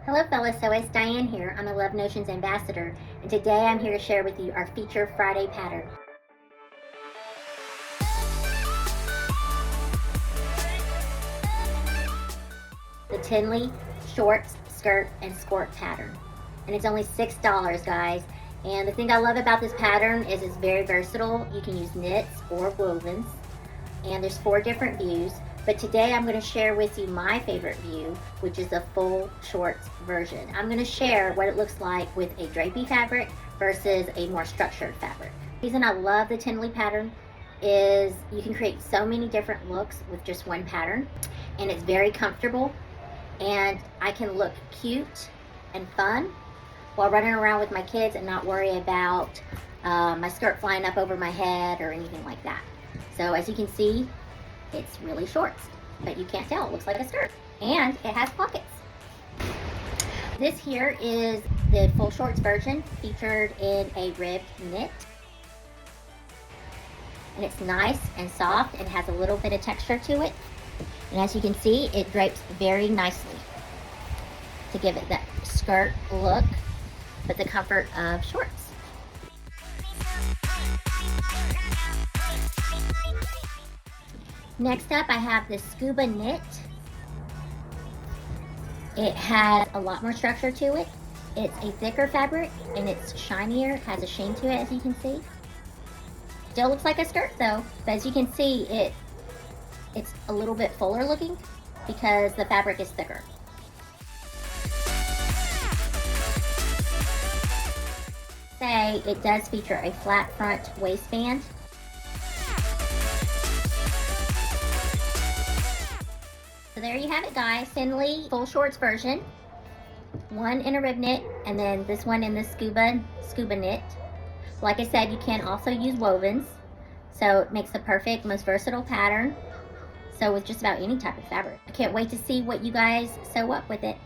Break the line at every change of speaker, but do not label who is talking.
Hello fellas, so it's Diane here. I'm a Love Notions ambassador, and today I'm here to share with you our feature Friday pattern. The Tinley shorts, skirt, and skort pattern. And it's only $6, guys. And the thing I love about this pattern is it's very versatile. You can use knits or wovens. And there's 4 different views. But today I'm going to share with you my favorite view, which is the full shorts version. I'm going to share what it looks like with a drapey fabric versus a more structured fabric. The reason I love the Tinley pattern is you can create so many different looks with just one pattern, and it's very comfortable, and I can look cute and fun while running around with my kids and not worry about my skirt flying up over my head or anything like that. So as you can see, it's really short, but you can't tell. It looks like a skirt, and it has pockets. This here is the full shorts version, featured in a ribbed knit. And it's nice and soft and has a little bit of texture to it. And as you can see, it drapes very nicely to give it that skirt look, but the comfort of shorts. Next up, I have the Scuba knit. It has a lot more structure to it. It's a thicker fabric and it's shinier, has a sheen to it, as you can see. Still looks like a skirt though, but as you can see, it's a little bit fuller looking because the fabric is thicker. It does feature a flat front waistband. So there you have it, guys. Tinley full shorts version. One in a rib knit, and then this one in the scuba knit. Like I said, you can also use wovens, so it makes the perfect, most versatile pattern. So with just about any type of fabric. I can't wait to see what you guys sew up with it.